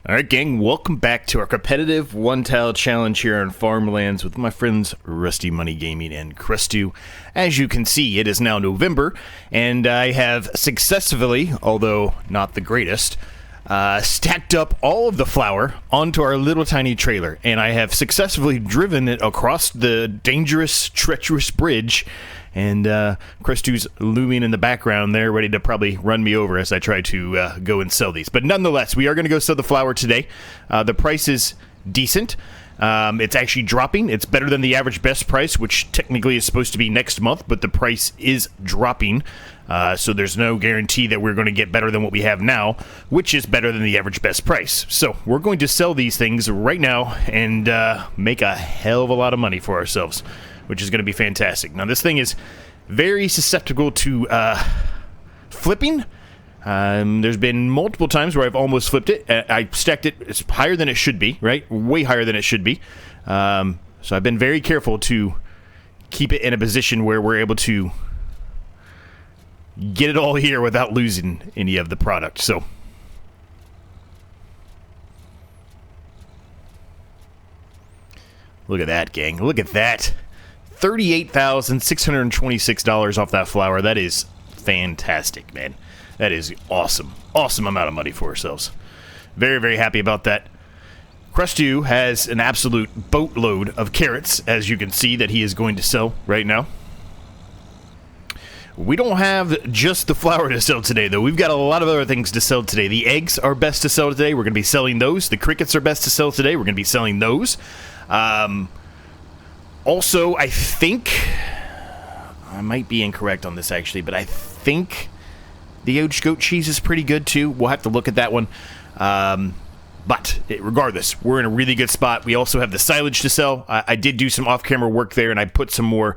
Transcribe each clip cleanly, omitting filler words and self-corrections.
Alright gang, welcome back to our competitive one-tile challenge here on Farmlands with my friends Rusty Money Gaming and Crestu. As you can see, it is now November, and I have successfully, although not the greatest, stacked up all of the flour onto our little tiny trailer, and I have successfully driven it across the dangerous, treacherous bridge. And Crestu's looming in the background there, ready to probably run me over as I try to go and sell these. But nonetheless, we are going to go sell the flour today. The price is decent. It's actually dropping. It's better than the average best price, which technically is supposed to be next month, but the price is dropping. So there's no guarantee that we're going to get better than what we have now, which is better than the average best price. So we're going to sell these things right now and make a hell of a lot of money for ourselves, which is going to be fantastic. Now, this thing is very susceptible to flipping. There's been multiple times where I've almost flipped it. I stacked it. It's higher than it should be, right? Way higher than it should be. So I've been very careful to keep it in a position where we're able to get it all here without losing any of the product. So look at that, gang. Look at that. $38,626 off that flour. That is fantastic, man. That is awesome. Awesome amount of money for ourselves. Very, very happy about that. Crestu has an absolute boatload of carrots, as you can see, that he is going to sell right now. We don't have just the flour to sell today, though. We've got a lot of other things to sell today. The eggs are best to sell today. We're going to be selling those. The crickets are best to sell today. We're going to be selling those. Also, I think, I might be incorrect on this actually, but I think the aged goat cheese is pretty good too. We'll have to look at that one. But regardless, we're in a really good spot. We also have the silage to sell. I did do some off-camera work there, and I put some more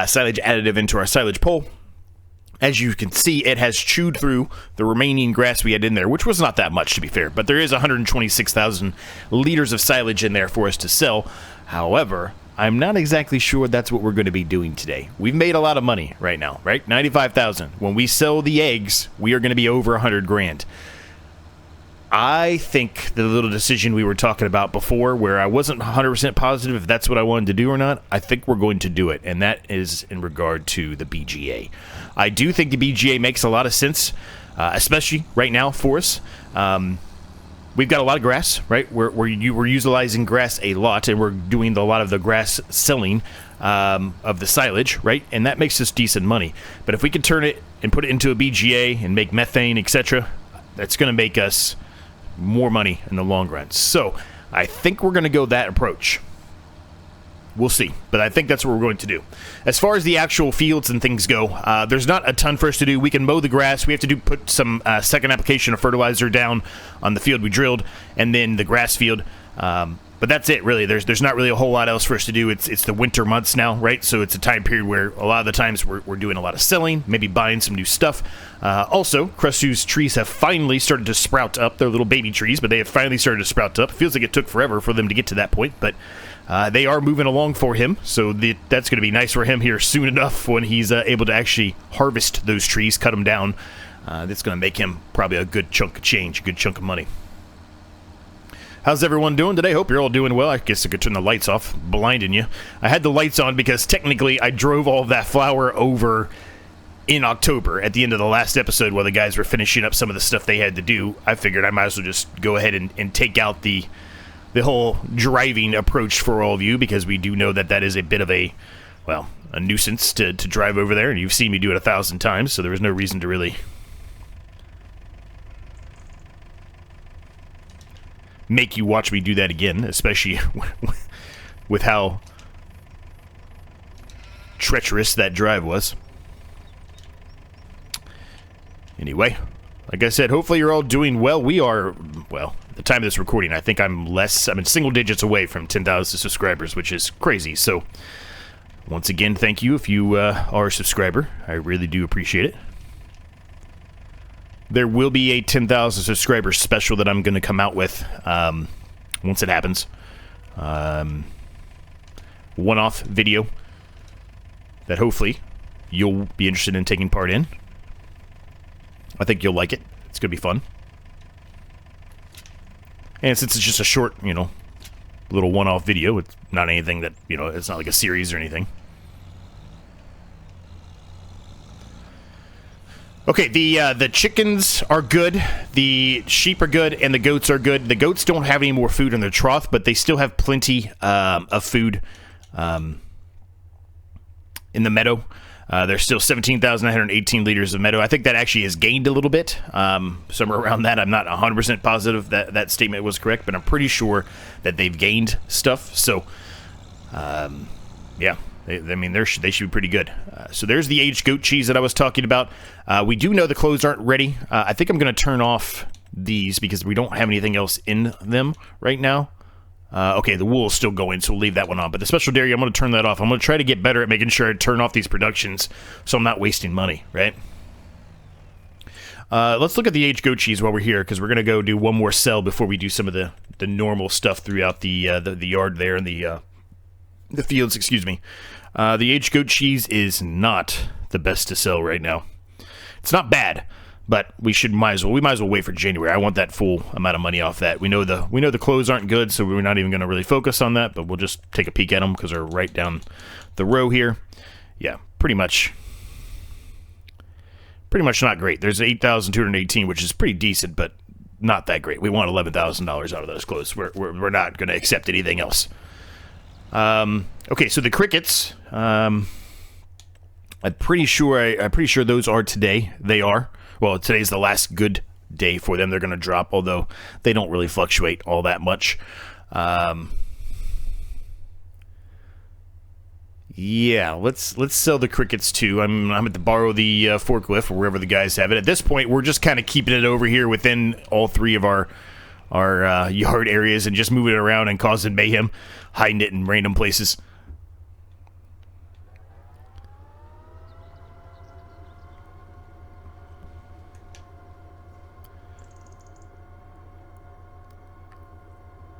silage additive into our silage pole. As you can see, it has chewed through the remaining grass we had in there, which was not that much, to be fair. But there is 126,000 liters of silage in there for us to sell. However, I'm not exactly sure that's what we're going to be doing today. We've made a lot of money right now, right? 95,000. When we sell the eggs, we are going to be over 100 grand. I think the little decision we were talking about before, where I wasn't 100% positive if that's what I wanted to do or not, I think we're going to do it, and that is in regard to the BGA. I do think the BGA makes a lot of sense, especially right now for us. We've got a lot of grass, right? We're utilizing grass a lot, and we're doing a lot of the grass selling of the silage, right? And that makes us decent money. But if we can turn it and put it into a BGA and make methane, etc., that's going to make us more money in the long run. So I think we're going to go that approach. We'll see, but I think that's what we're going to do. As far as the actual fields and things go, there's not a ton for us to do. We can mow the grass. We have to put some second application of fertilizer down on the field we drilled, and then the grass field. But that's it, really. There's not really a whole lot else for us to do. It's the winter months now, right? So it's a time period where a lot of the times we're doing a lot of selling, maybe buying some new stuff. Also, Crestu's trees have finally started to sprout up. They're little baby trees, but they have finally started to sprout up. It feels like it took forever for them to get to that point, but they are moving along for him, so that's going to be nice for him here soon enough when he's able to actually harvest those trees, cut them down. That's going to make him probably a good chunk of change, a good chunk of money. How's everyone doing today? Hope you're all doing well. I guess I could turn the lights off, blinding you. I had the lights on because technically I drove all of that flour over in October at the end of the last episode while the guys were finishing up some of the stuff they had to do. I figured I might as well just go ahead and take out the whole driving approach for all of you, because we do know that is a bit of a nuisance to drive over there, and you've seen me do it 1,000 times, so there was no reason to really make you watch me do that again, especially with how treacherous that drive was. Anyway, like I said, hopefully you're all doing well. We are, well, at the time of this recording, I think I'm in single digits away from 10,000 subscribers, which is crazy. So, once again, thank you if you are a subscriber. I really do appreciate it. There will be a 10,000 subscriber special that I'm going to come out with once it happens. One-off video that hopefully you'll be interested in taking part in. I think you'll like it. It's going to be fun. And since it's just a short, little one-off video, it's not anything that, it's not like a series or anything. Okay, the chickens are good, the sheep are good, and the goats are good. The goats don't have any more food in their trough, but they still have plenty of food in the meadow. There's still 17,918 liters of meadow. I think that actually has gained a little bit, somewhere around that. I'm not 100% positive that that statement was correct, but I'm pretty sure that they've gained stuff. So, yeah. They should be pretty good. So there's the aged goat cheese that I was talking about. We do know the clothes aren't ready. I think I'm going to turn off these because we don't have anything else in them right now. Okay, the wool is still going, so we'll leave that one on. But the special dairy, I'm going to turn that off. I'm going to try to get better at making sure I turn off these productions so I'm not wasting money, right? Let's look at the aged goat cheese while we're here, because we're going to go do one more sell before we do some of the normal stuff throughout the yard there and the fields, excuse me. The aged goat cheese is not the best to sell right now. It's not bad, but we might as well wait for January. I want that full amount of money off that. We know the clothes aren't good, so we're not even going to really focus on that, but we'll just take a peek at them because they're right down the row here. Yeah, pretty much not great. There's 8,218, which is pretty decent, but not that great. We want $11,000 out of those clothes. We're not going to accept anything else. Okay, so the crickets, I'm pretty sure those are today. They are. Well, today's the last good day for them. They're going to drop, although they don't really fluctuate all that much. Yeah, let's sell the crickets too. I'm at to borrow the forklift or wherever the guys have it. At this point, we're just kind of keeping it over here within all three of our yard areas and just moving it around and causing mayhem, hiding it in random places.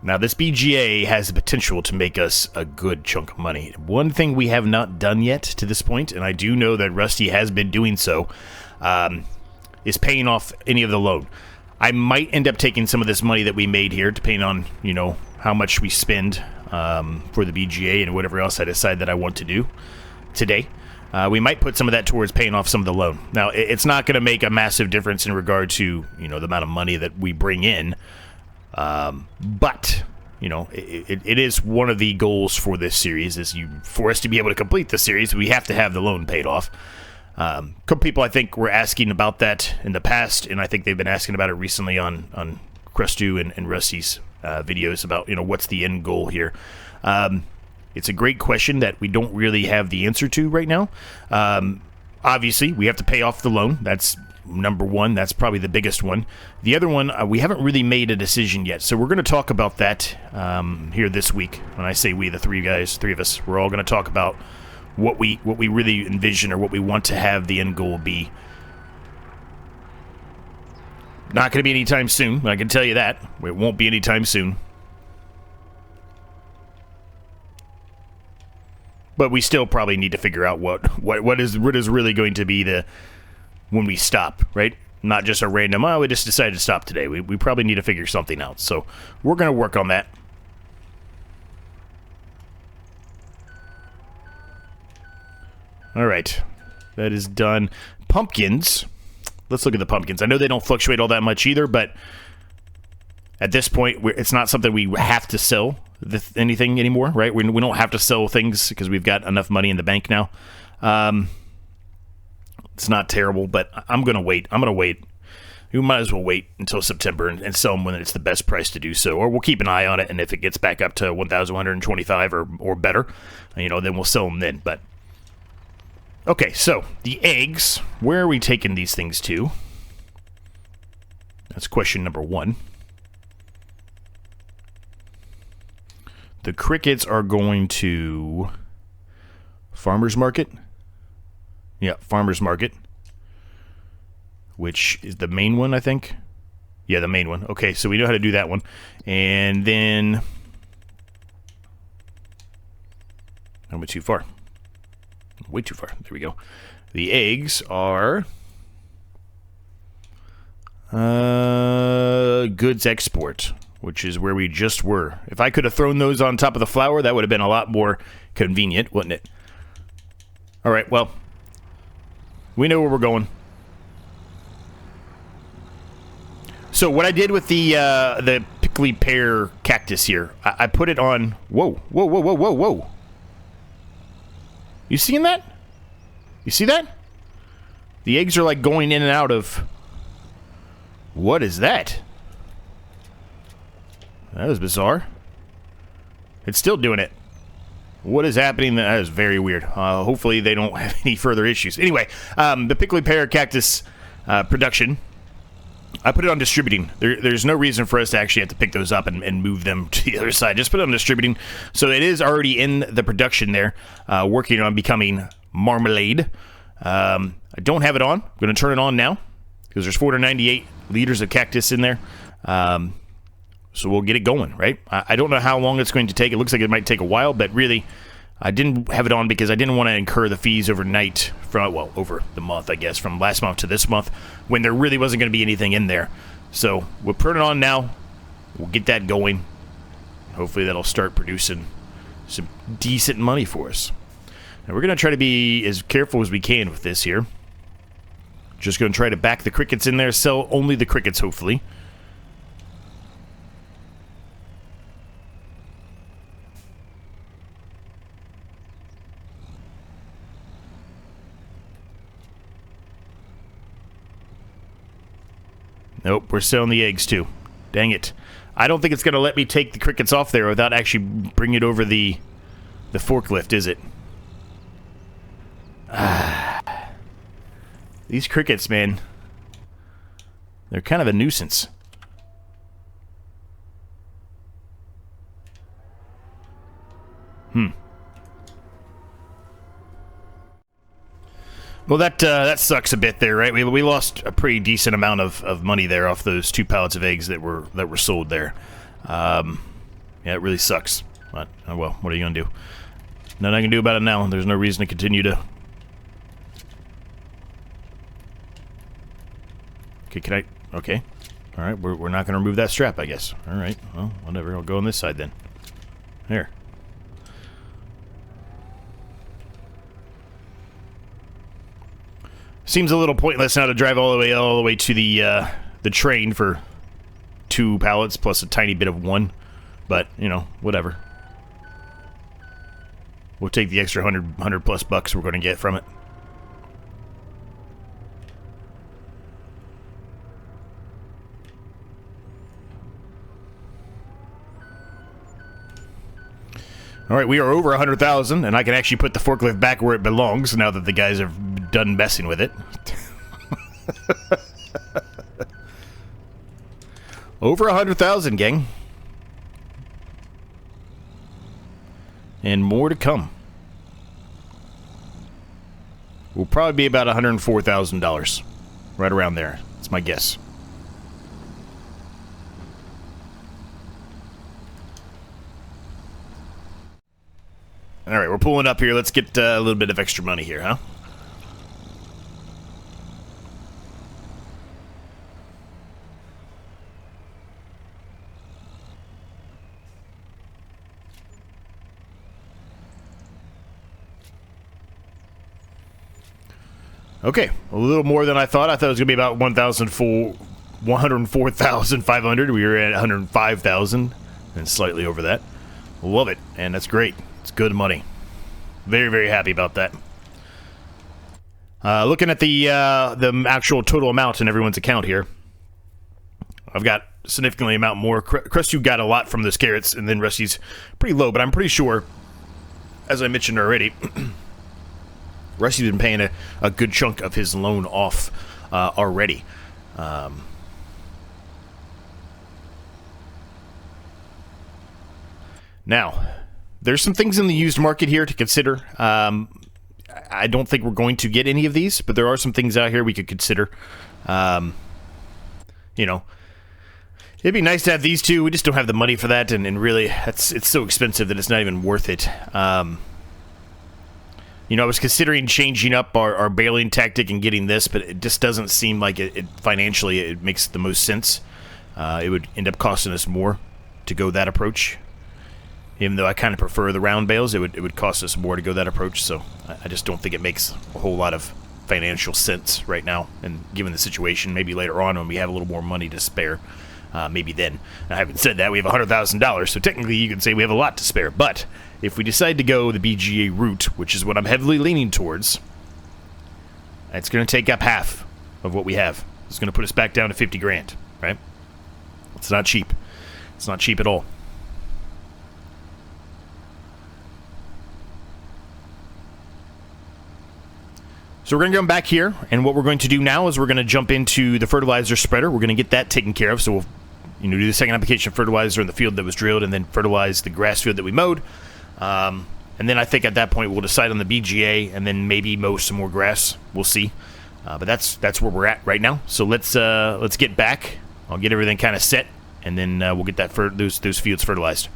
Now, this BGA has the potential to make us a good chunk of money. One thing we have not done yet to this point, and I do know that Rusty has been doing so, is paying off any of the loan. I might end up taking some of this money that we made here, depending on, how much we spend for the BGA and whatever else I decide that I want to do today. We might put some of that towards paying off some of the loan. Now, it's not going to make a massive difference in regard to, the amount of money that we bring in. But, it is one of the goals for this series for us to be able to complete the series, we have to have the loan paid off. A couple people, I think, were asking about that in the past, and I think they've been asking about it recently on Crestu and Rusty's videos about, what's the end goal here. It's a great question that we don't really have the answer to right now. Obviously, we have to pay off the loan. That's number one. That's probably the biggest one. The other one, we haven't really made a decision yet, so we're going to talk about that here this week. When I say we, the three of us, we're all going to talk about what we really envision or what we want to have the end goal be. Not going to be anytime soon. I can tell you that. It won't be anytime soon. But we still probably need to figure out what is really going to be when we stop, right? Not just a random, we just decided to stop today. We probably need to figure something out. So we're going to work on that. All right. That is done. Pumpkins. Let's look at the pumpkins. I know they don't fluctuate all that much either, but at this point, it's not something we have to sell anything anymore, right? We don't have to sell things because we've got enough money in the bank now. It's not terrible, but I'm going to wait. We might as well wait until September and sell them when it's the best price to do so. Or we'll keep an eye on it, and if it gets back up to 1,125 or better, then we'll sell them then. But okay, so the eggs, where are we taking these things to? That's question number one. The crickets are going to Farmers Market. Yeah, Farmers Market, which is the main one, I think. Yeah, the main one. Okay, so we know how to do that one. And then I went too far. Way too far. There we go. The eggs are goods export. which is where we just were. If I could have thrown those on top of the flour, that would have been a lot more convenient, wouldn't it? All right, well, we know where we're going. So what I did with the prickly pear cactus here, I put it on... Whoa, whoa, whoa, whoa, whoa, whoa. You seeing that? You see that? The eggs are like going in and out of... What is that? That was bizarre. It's still doing it. What is happening? That is very weird. Hopefully they don't have any further issues. Anyway, the prickly pear cactus production... I put it on distributing. There's no reason for us to actually have to pick those up and move them to the other side. Just put it on distributing. So it is already in the production there, working on becoming marmalade. I don't have it on. I'm going to turn it on now because there's 498 liters of cactus in there. So we'll get it going, right? I don't know how long it's going to take. It looks like it might take a while, but really, I didn't have it on because I didn't want to incur the fees overnight from, well, over the month, I guess, from last month to this month, when there really wasn't going to be anything in there. So we'll put it on now. We'll get that going. Hopefully that'll start producing some decent money for us. Now we're going to try to be as careful as we can with this here. Just going to try to back the crickets in there, sell only the crickets, hopefully. Nope, we're selling the eggs too. Dang it. I don't think it's going to let me take the crickets off there without actually bringing it over the forklift, is it? These crickets, man. They're kind of a nuisance. Well, that sucks a bit there, right? We lost a pretty decent amount of money there off those 2 pallets of eggs that were sold there. Yeah, it really sucks. But, oh well, what are you gonna do? Nothing I can do about it now. There's no reason to continue to... Okay, can I... Okay. Alright, we're not gonna remove that strap, I guess. Alright, well, whatever. I'll go on this side then. There. Seems a little pointless now to drive all the way to the train for 2 pallets plus a tiny bit of 1, but you know, whatever. We'll take the extra 100 plus bucks we're going to get from it. All right, we are over 100,000, and I can actually put the forklift back where it belongs now that the guys have done messing with it. Over 100,000, gang. And more to come. We'll probably be about $104,000. Right around there. That's my guess. Alright, we're pulling up here. Let's get a little bit of extra money here, huh? Okay, a little more than I thought. I thought it was going to be about 104,500. We were at 105,000 and slightly over that. Love it, and that's great. It's good money. Very, very happy about that. Looking at the actual total amount in everyone's account here, I've got significantly amount more. Krusty got a lot from those carrots, and then Rusty's pretty low, but I'm pretty sure, as I mentioned already, Rusty's been paying a good chunk of his loan off already. Now, there's some things in the used market here to consider. I don't think we're going to get any of these, but there are some things out here we could consider. You know, it'd be nice to have these two. We just don't have the money for that, and really, it's so expensive that it's not even worth it. You know, I was considering changing up our baling tactic and getting this, but it just doesn't seem like it financially it makes the most sense. It would end up costing us more. to go that approach. Even though I kind of prefer the round bales, it would cost us more to go that approach, so I just don't think it makes a whole lot of financial sense right now, and given the situation, maybe later on when we have a little more money to spare, maybe then. I haven't said that, we have $100,000, so technically you can say we have a lot to spare, but if we decide to go the BGA route, which is what I'm heavily leaning towards, it's going to take up half of what we have. It's going to put us back down to 50 grand, right? It's not cheap. It's not cheap at all. So we're going to come back here, and what we're going to do now is we're going to jump into the fertilizer spreader. We're going to get that taken care of, so we'll do the second application of fertilizer in the field that was drilled, and then fertilize the grass field that we mowed. And then I think at that point we'll decide on the BGA, and then maybe mow some more grass. We'll see. But that's where we're at right now. So let's get back. I'll get everything kind of set, and then we'll get those fields fertilized.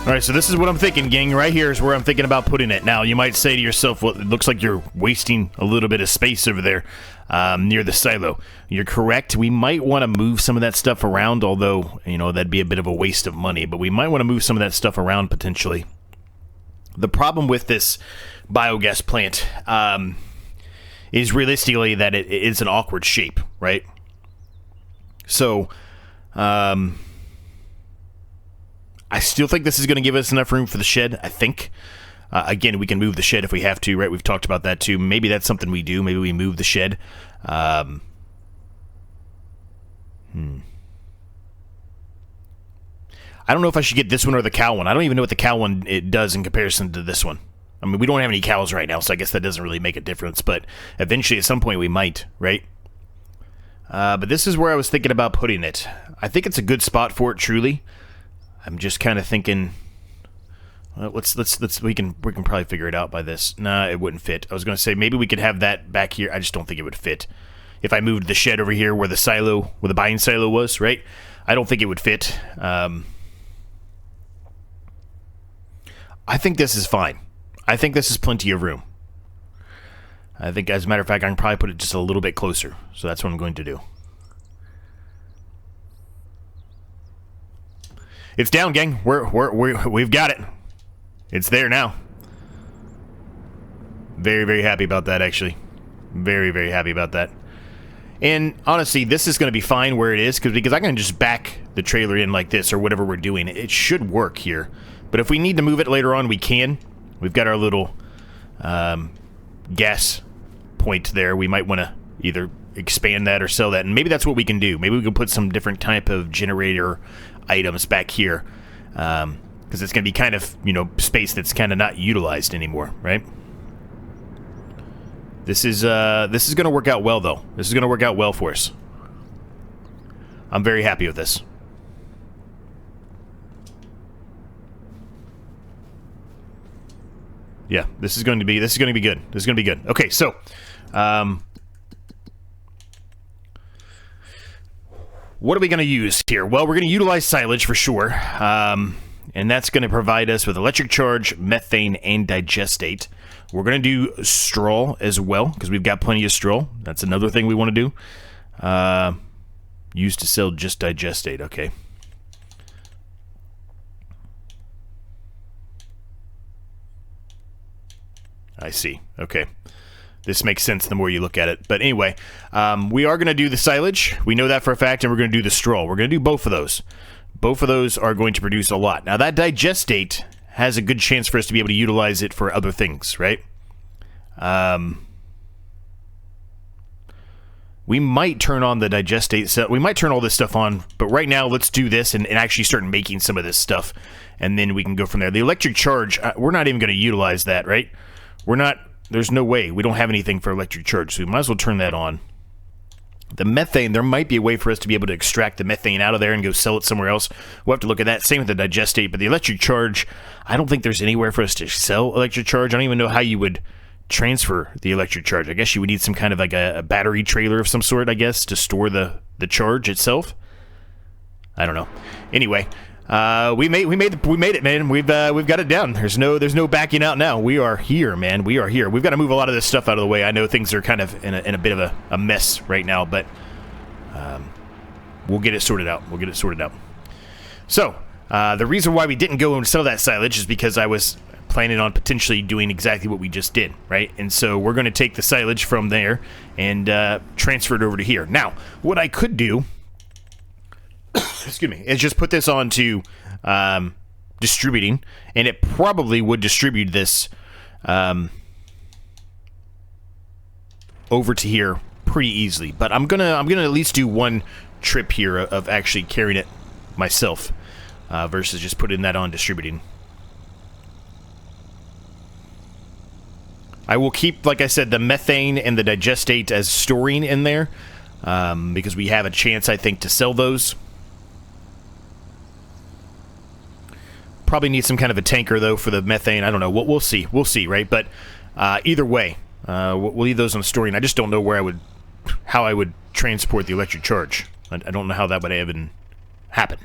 All right, so this is what I'm thinking, gang. Right here is where I'm thinking about putting it. Now, you might say to yourself, well, it looks like you're wasting a little bit of space over there near the silo. You're correct. We might want to move some of that stuff around, although, that'd be a bit of a waste of money. But we might want to move some of that stuff around potentially. The problem with this biogas plant is realistically that it's an awkward shape, right? So, I still think this is going to give us enough room for the shed, I think. Again, we can move the shed if we have to, right? We've talked about that too. Maybe that's something we do. Maybe we move the shed. I don't know if I should get this one or the cow one. I don't even know what the cow one it does in comparison to this one. I mean, we don't have any cows right now, so I guess that doesn't really make a difference. But eventually, at some point, we might, right? But this is where I was thinking about putting it. I think it's a good spot for it, truly. I'm just kind of thinking, we can probably figure it out by this. Nah, it wouldn't fit. I was going to say maybe we could have that back here. I just don't think it would fit. If I moved the shed over here where the buying silo was, right? I don't think it would fit. I think this is fine. I think this is plenty of room. I think, as a matter of fact, I can probably put it just a little bit closer. So that's what I'm going to do. It's down, gang. We've got it. It's there now. Very, very happy about that, actually. Very, very happy about that. And honestly, this is going to be fine where it is, because I can just back the trailer in like this or whatever we're doing. It should work here. But if we need to move it later on, we can. We've got our little gas point there. We might want to either expand that or sell that, and maybe that's what we can do. Maybe we can put some different type of generator items back here, because it's going to be kind of, space that's kind of not utilized anymore, right? This is going to work out well, though. This is going to work out well for us. I'm very happy with this. Yeah, this is going to be good. This is going to be good. Okay, so what are we going to use here? Well, we're going to utilize silage for sure, and that's going to provide us with electric charge, methane, and digestate. We're going to do straw as well, because we've got plenty of straw. That's another thing we want to do. Used to sell just digestate, okay. I see, okay. this makes sense the more you look at it. But anyway, we are going to do the silage. We know that for a fact, and we're going to do the straw. We're going to do both of those. Both of those are going to produce a lot. Now, that digestate has a good chance for us to be able to utilize it for other things, right? We might turn on the digestate. So we might turn all this stuff on, but right now, let's do this and actually start making some of this stuff, and then we can go from there. The electric charge, we're not even going to utilize that, right? We're not... There's no way. We don't have anything for electric charge, so we might as well turn that on. The methane, there might be a way for us to be able to extract the methane out of there and go sell it somewhere else. We'll have to look at that. Same with the digestate, but the electric charge, I don't think there's anywhere for us to sell electric charge. I don't even know how you would transfer the electric charge. I guess you would need some kind of like a battery trailer of some sort, I guess, to store the charge itself. I don't know. Anyway, we made it, man. We've got it down. There's no backing out now. We are here, man. We are here. We've got to move a lot of this stuff out of the way. I know things are kind of in a bit of a mess right now, but we'll get it sorted out. We'll get it sorted out. So the reason why we didn't go and sell that silage is because I was planning on potentially doing exactly what we just did, right? And so we're going to take the silage from there and transfer it over to here. Now, what I could do, excuse me, is just put this onto distributing, and it probably would distribute this over to here pretty easily. But I'm gonna at least do one trip here of actually carrying it myself versus just putting that on distributing. I will keep, like I said, the methane and the digestate as storing in there because we have a chance, I think, to sell those. Probably need some kind of a tanker, though, for the methane. I don't know. We'll see. We'll see, right? But either way, we'll leave those on storing. I just don't know how I would transport the electric charge. I don't know how that would even happen.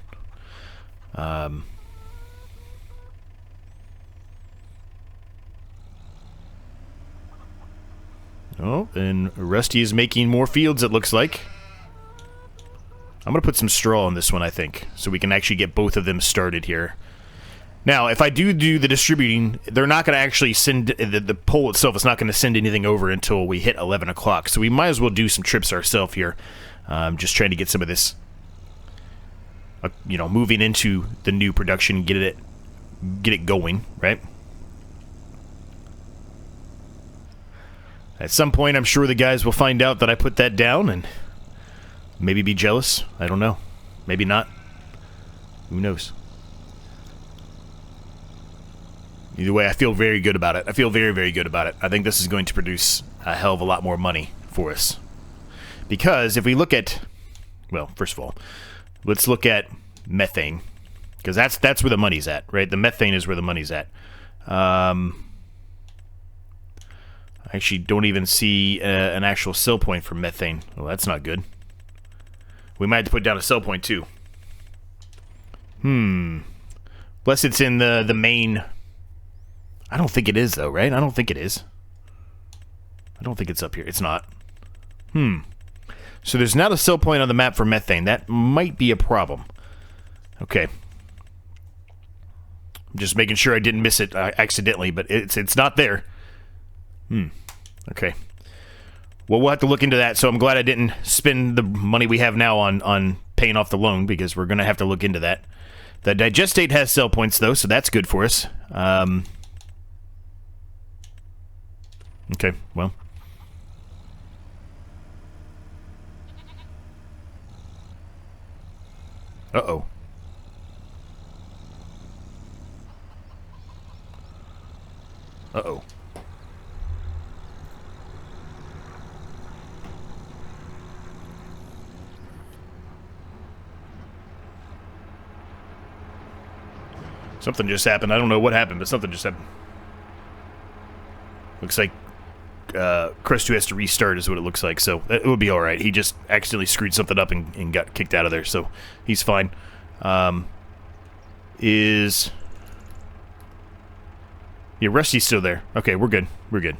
Oh, and Rusty is making more fields, it looks like. I'm going to put some straw on this one, I think, so we can actually get both of them started here. Now, if I do the distributing, they're not going to actually send... The pole itself is not going to send anything over until we hit 11 o'clock, so we might as well do some trips ourselves here. Just trying to get some of this, moving into the new production, get it going, right? At some point, I'm sure the guys will find out that I put that down and maybe be jealous. I don't know. Maybe not. Who knows? Either way, I feel very good about it. I feel very, very good about it. I think this is going to produce a hell of a lot more money for us. Because if we look at... Well, first of all, let's look at methane. Because that's where the money's at, right? The methane is where the money's at. I actually don't even see an actual sell point for methane. Well, that's not good. We might have to put down a sell point, too. Unless it's in the main... I don't think it is, though, right? I don't think it is. I don't think it's up here. It's not. So there's not a sell point on the map for methane. That might be a problem. Okay. I'm just making sure I didn't miss it accidentally, but it's not there. Okay. Well, we'll have to look into that, so I'm glad I didn't spend the money we have now on paying off the loan, because we're going to have to look into that. The digestate has sell points, though, so that's good for us. Okay, well. Uh-oh. Uh-oh. Something just happened. I don't know what happened, but something just happened. Looks like Chris 2 has to restart is what it looks like, so it would be alright. He just accidentally screwed something up and got kicked out of there, so he's fine. Yeah, Rusty's still there. Okay, we're good. We're good.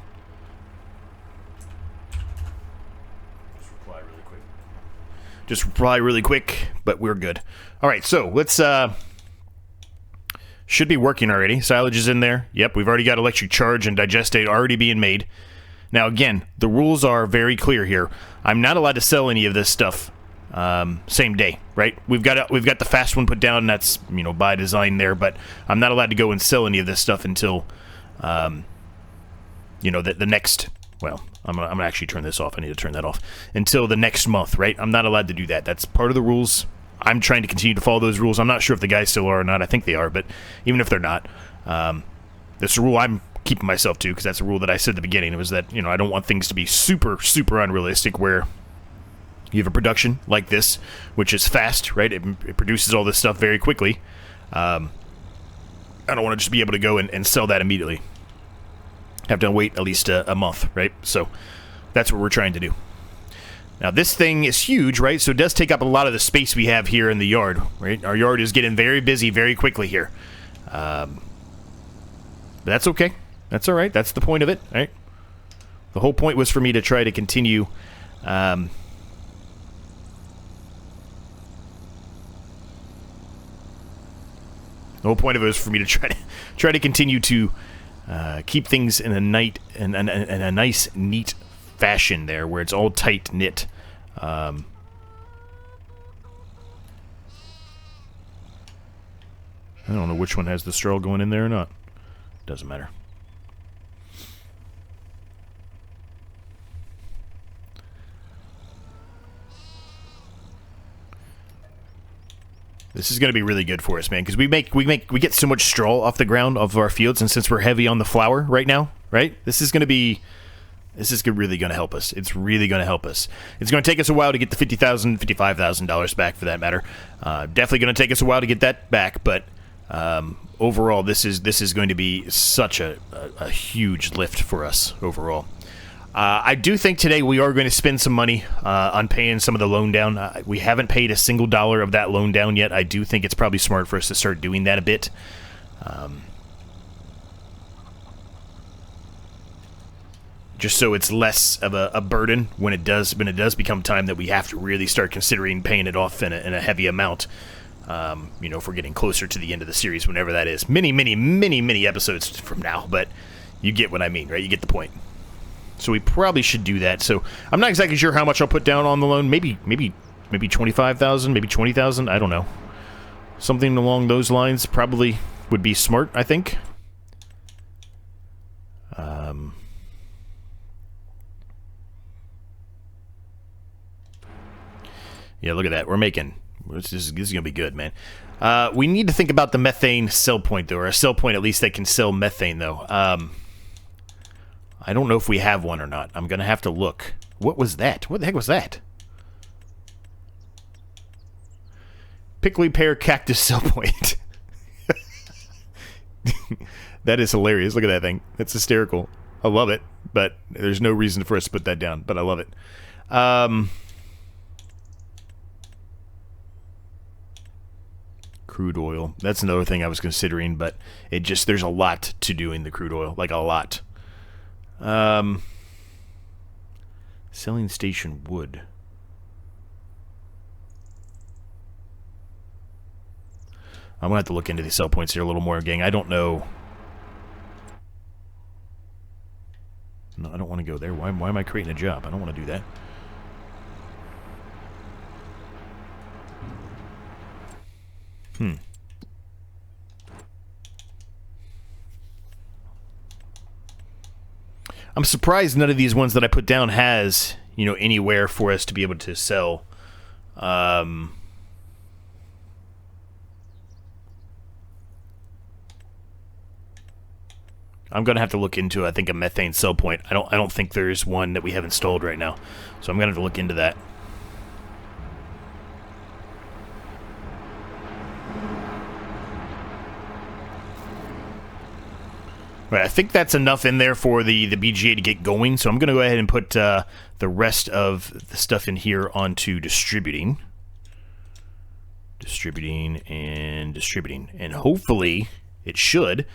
Just reply really quick, but we're good. Alright, so let's... Should be working already. Silage is in there. Yep, we've already got electric charge and digestate already being made. Now, again, the rules are very clear here. I'm not allowed to sell any of this stuff same day, right? We've got the fast one put down. That's, you know, by design there, but I'm not allowed to go and sell any of this stuff until, you know, the next. Well, I'm gonna actually turn this off. I need to turn that off until the next month, right? I'm not allowed to do that. That's part of the rules. I'm trying to continue to follow those rules. I'm not sure if the guys still are or not. I think they are, but even if they're not, that's a rule I'm keeping myself to, because that's a rule that I said at the beginning. It was that, you know, I don't want things to be super, super unrealistic where you have a production like this, which is fast, right? It produces all this stuff very quickly. I don't want to just be able to go and sell that immediately. Have to wait at least a month, right? So that's what we're trying to do. Now, this thing is huge, right? So it does take up a lot of the space we have here in the yard, right? Our yard is getting very busy very quickly here. But that's okay. That's all right. That's the point of it, right? The whole point was for me to try to continue... the whole point of it was for me to try to continue to keep things in a nice, neat fashion there, where it's all tight knit. I don't know which one has the straw going in there or not. Doesn't matter. This is going to be really good for us, man, because we get so much straw off the ground of our fields, and since we're heavy on the flour right now, right? This is really going to help us. It's really going to help us. It's going to take us a while to get the $50,000, $55,000 back, for that matter. Definitely going to take us a while to get that back, but overall, this is going to be such a huge lift for us overall. I do think today we are going to spend some money on paying some of the loan down. We haven't paid a single dollar of that loan down yet. I do think it's probably smart for us to start doing that a bit. Just so it's less of a burden when it does become time that we have to really start considering paying it off in a heavy amount. You know, if we're getting closer to the end of the series, whenever that is. Many episodes from now, but you get what I mean, right? You get the point. So we probably should do that. So I'm not exactly sure how much I'll put down on the loan. Maybe 25,000, maybe 20,000. I don't know. Something along those lines probably would be smart, I think. Yeah, look at that. We're making... This is going to be good, man. We need to think about the methane sell point, though. Or a sell point, at least, that can sell methane, though. I don't know if we have one or not. I'm going to have to look. What was that? What the heck was that? Prickly pear cactus sell point. That is hilarious. Look at that thing. That's hysterical. I love it, but there's no reason for us to put that down, but I love it. Crude oil. That's another thing I was considering, but there's a lot to doing the crude oil. Like, a lot. Selling station wood. I'm gonna have to look into these sell points here a little more, gang. I don't know. No, I don't want to go there. Why am I creating a job? I don't want to do that. I'm surprised none of these ones that I put down has, you know, anywhere for us to be able to sell. I'm gonna have to look into, I think, a methane sell point. I don't think there's one that we have installed right now, so I'm gonna have to look into that. Right, I think that's enough in there for the BGA to get going, so I'm going to go ahead and put the rest of the stuff in here onto distributing. Distributing. And hopefully, it should,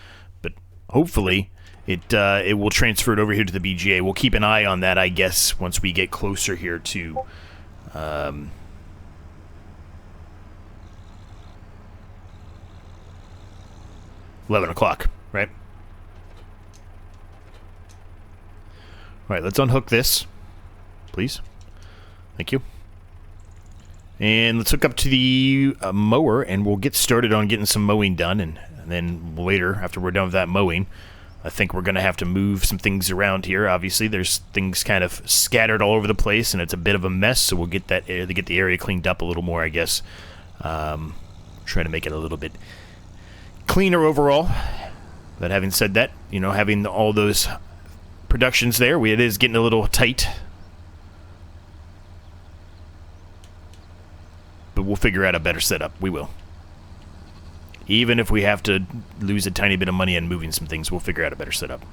but hopefully it will transfer it over here to the BGA. We'll keep an eye on that, I guess, once we get closer here to... 11 o'clock, right? Alright, let's unhook this. Please. Thank you. And let's hook up to the mower, and we'll get started on getting some mowing done. And then later, after we're done with that mowing, I think we're going to have to move some things around here. Obviously, there's things kind of scattered all over the place, and it's a bit of a mess, so we'll get that to get the area cleaned up a little more, I guess. Try to make it a little bit cleaner overall. But having said that, you know, having all those productions there, it is getting a little tight. But we'll figure out a better setup. We will. Even if we have to lose a tiny bit of money on moving some things, we'll figure out a better setup.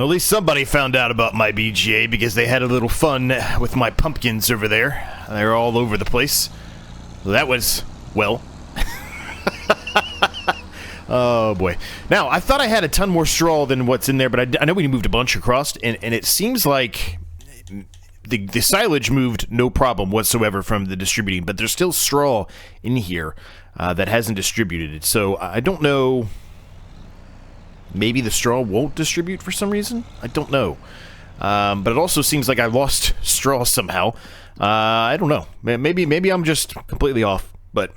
Well, at least somebody found out about my BGA because they had a little fun with my pumpkins over there. They're all over the place. That was, well... Oh, boy. Now, I thought I had a ton more straw than what's in there, but I know we moved a bunch across, and it seems like the silage moved no problem whatsoever from the distributing, but there's still straw in here that hasn't distributed. So I don't know... Maybe the straw won't distribute for some reason? I don't know. But it also seems like I lost straw somehow. I don't know. Maybe I'm just completely off. But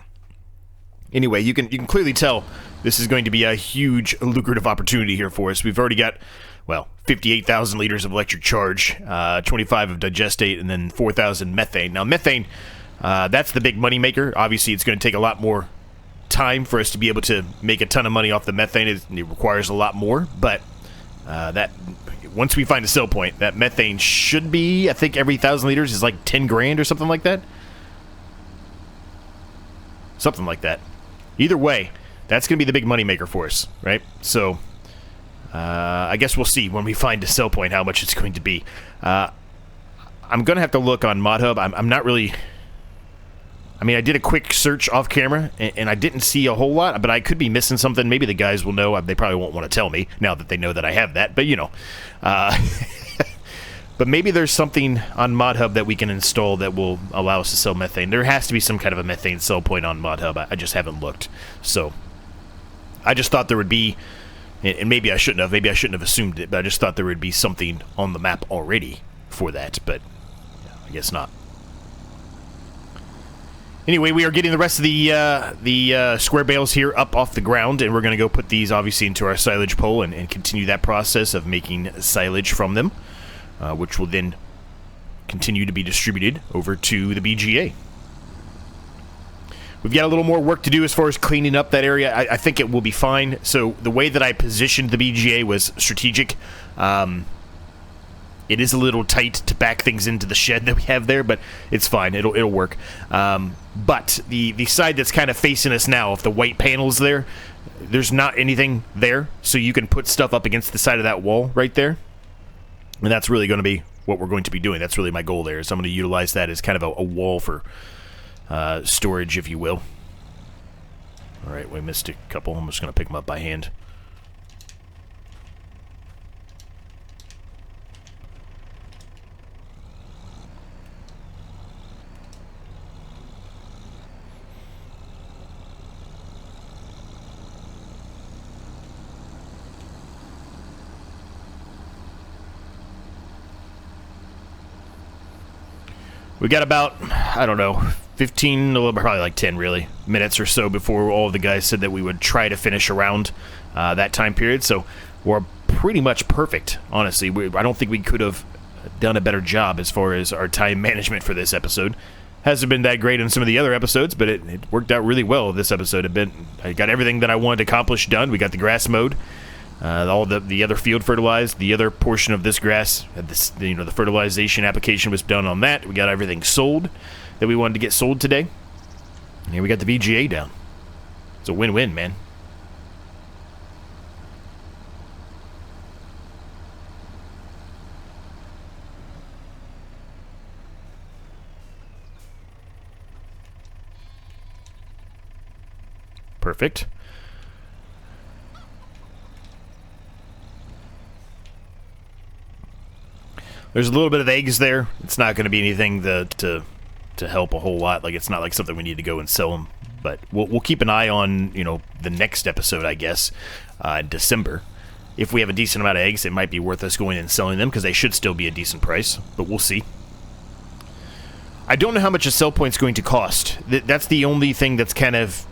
anyway, you can clearly tell this is going to be a huge lucrative opportunity here for us. We've already got, well, 58,000 liters of electric charge, 25 of digestate, and then 4,000 methane. Now, methane, that's the big money maker. Obviously, it's going to take a lot more time for us to be able to make a ton of money off the methane. It requires a lot more, but that once we find a sell point, that methane should be, I think every 1,000 liters is like 10 grand or something like that. Something like that. Either way, that's going to be the big money maker for us, right? So I guess we'll see when we find a sell point how much it's going to be. I'm going to have to look on ModHub. I'm not really... I mean, I did a quick search off camera, and I didn't see a whole lot, but I could be missing something. Maybe the guys will know. They probably won't want to tell me now that they know that I have that, but you know. But maybe there's something on ModHub that we can install that will allow us to sell methane. There has to be some kind of a methane sell point on ModHub. I just haven't looked. So I just thought there would be And maybe I shouldn't have. Maybe I shouldn't have assumed it, but I just thought there would be something on the map already for that, but I guess not. Anyway, we are getting the rest of the square bales here up off the ground, and we're going to go put these, obviously, into our silage pole and continue that process of making silage from them, which will then continue to be distributed over to the BGA. We've got a little more work to do as far as cleaning up that area. I think it will be fine. So the way that I positioned the BGA was strategic. It is a little tight to back things into the shed that we have there, but it's fine. It'll work. But the side that's kind of facing us now, if the white panel's there, there's not anything there, so you can put stuff up against the side of that wall right there. And that's really going to be what we're going to be doing. That's really my goal there, is I'm going to utilize that as kind of a wall for storage, if you will. Alright, we missed a couple. I'm just going to pick them up by hand. We got about, I don't know, 15, probably like 10 really, minutes or so before all of the guys said that we would try to finish around that time period. So we're pretty much perfect, honestly. I don't think we could have done a better job as far as our time management for this episode. Hasn't been that great in some of the other episodes, but it worked out really well this episode. I got everything that I wanted to accomplish done. We got the grass mowed. All the other field fertilized, the other portion of this grass, the fertilization application was done on that. We got everything sold that we wanted to get sold today. And we got the VGA down. It's a win-win, man. Perfect. There's a little bit of eggs there. It's not going to be anything to help a whole lot. Like, it's not like something we need to go and sell them. But we'll keep an eye on, the next episode, I guess, in December. If we have a decent amount of eggs, it might be worth us going and selling them, because they should still be a decent price. But we'll see. I don't know how much a sell point's going to cost. That's the only thing that's kind of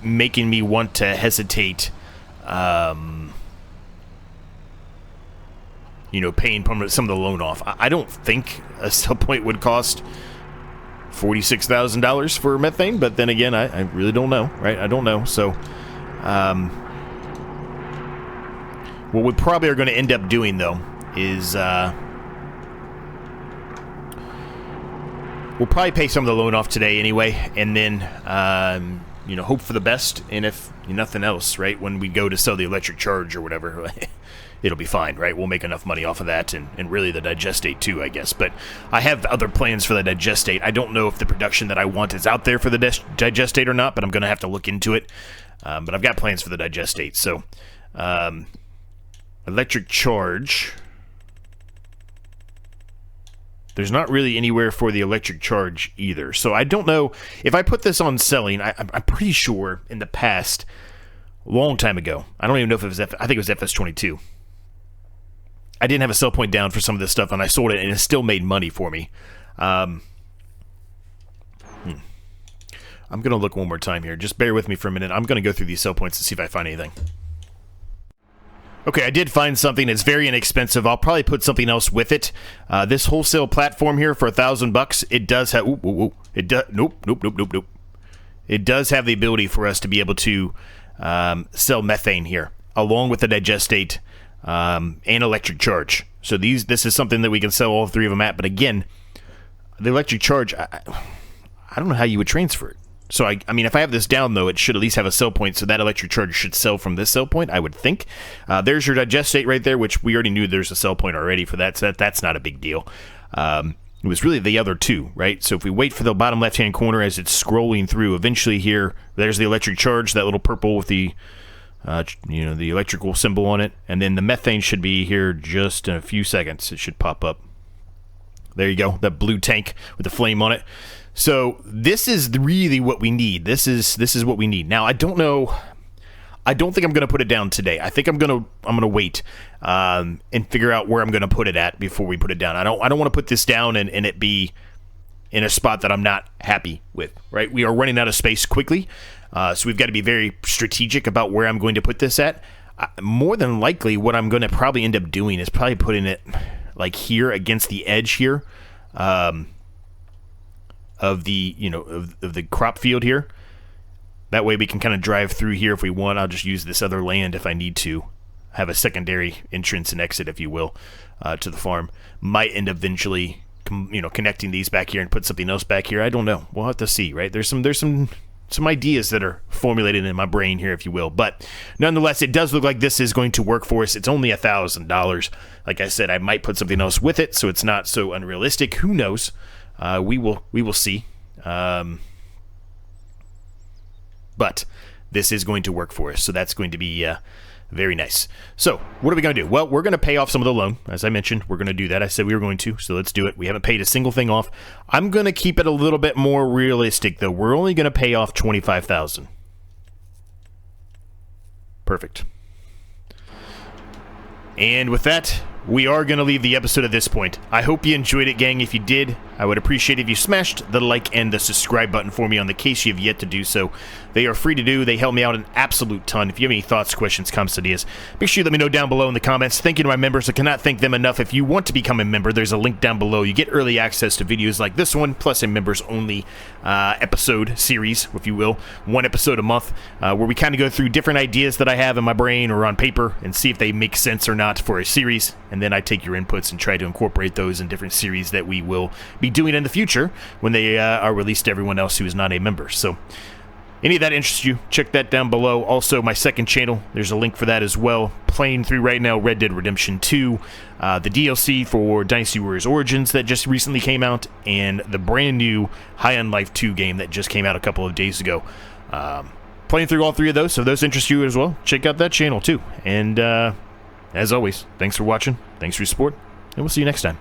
making me want to hesitate. Paying some of the loan off. I don't think a sell point would cost $46,000 for methane, but then again, I really don't know, right? I don't know. So, what we probably are going to end up doing, though, is we'll probably pay some of the loan off today anyway, and then, hope for the best, and if nothing else, right, when we go to sell the electric charge or whatever, it'll be fine, right? We'll make enough money off of that, and really the digestate too, I guess. But I have other plans for the digestate. I don't know if the production that I want is out there for the digestate or not, but I'm going to have to look into it. But I've got plans for the digestate. So, electric charge. There's not really anywhere for the electric charge either. So I don't know if I put this on selling. I'm pretty sure in the past, a long time ago, I don't even know if it was I think it was FS22. I didn't have a sell point down for some of this stuff, and I sold it, and it still made money for me. I'm going to look one more time here. Just bear with me for a minute. I'm going to go through these sell points and see if I find anything. Okay, I did find something. It's very inexpensive. I'll probably put something else with it. This wholesale platform here for $1,000. It does have. It does. Nope. It does have the ability for us to be able to sell methane here, along with the digestate and electric charge. So this is something that we can sell all three of them at. But again, the electric charge, I don't know how you would transfer it. So, I mean, if I have this down, though, it should at least have a sell point, so that electric charge should sell from this sell point, I would think. There's your digestate right there, which we already knew there's a sell point already for that, so that's not a big deal. It was really the other two, right? So if we wait for the bottom left-hand corner as it's scrolling through, eventually here, there's the electric charge, that little purple with the, the electrical symbol on it, and then the methane should be here just in a few seconds. It should pop up. There you go, that blue tank with the flame on it. So this is really what we need. This is what we need. Now, I don't know. I don't think I'm going to put it down today. I think I'm going to wait and figure out where I'm going to put it at before we put it down. I don't want to put this down and it be in a spot that I'm not happy with, right? We are running out of space quickly, so we've got to be very strategic about where I'm going to put this at. More than likely, what I'm going to probably end up doing is probably putting it like here against the edge here of the of the crop field here. That way we can kind of drive through here if we want. I'll just use this other land if I need to have a secondary entrance and exit, if you will, to the farm. Might end up eventually, connecting these back here and put something else back here. I don't know. We'll have to see, right? There's some ideas that are formulated in my brain here, if you will. But nonetheless, it does look like this is going to work for us. It's only $1,000. Like I said, I might put something else with it, so it's not so unrealistic. Who knows? We will see. But this is going to work for us, so that's going to be very nice. So what are we going to do? Well, we're going to pay off some of the loan. As I mentioned, we're going to do that. I said we were going to, so let's do it. We haven't paid a single thing off. I'm going to keep it a little bit more realistic, though. We're only going to pay off $25,000. Perfect. And with that, we are going to leave the episode at this point. I hope you enjoyed it, gang. If you did, I would appreciate if you smashed the like and the subscribe button for me on the case you have yet to do so. They are free to do. They help me out an absolute ton. If you have any thoughts, questions, comments, ideas, make sure you let me know down below in the comments. Thank you to my members. I cannot thank them enough. If you want to become a member, there's a link down below. You get early access to videos like this one, plus a members-only episode series, if you will. One episode a month, where we kind of go through different ideas that I have in my brain or on paper and see if they make sense or not for a series. And then I take your inputs and try to incorporate those in different series that we will be doing in the future when they are released to everyone else who is not a member. So any of that interests you, check that down below. Also, my second channel, there's a link for that as well. Playing through right now Red Dead Redemption 2, the DLC for Dynasty Warriors Origins that just recently came out, and the brand new High on Life 2 game that just came out a couple of days ago. Playing through all three of those, so if those interest you as well, check out that channel too. And as always, thanks for watching, thanks for your support, and we'll see you next time.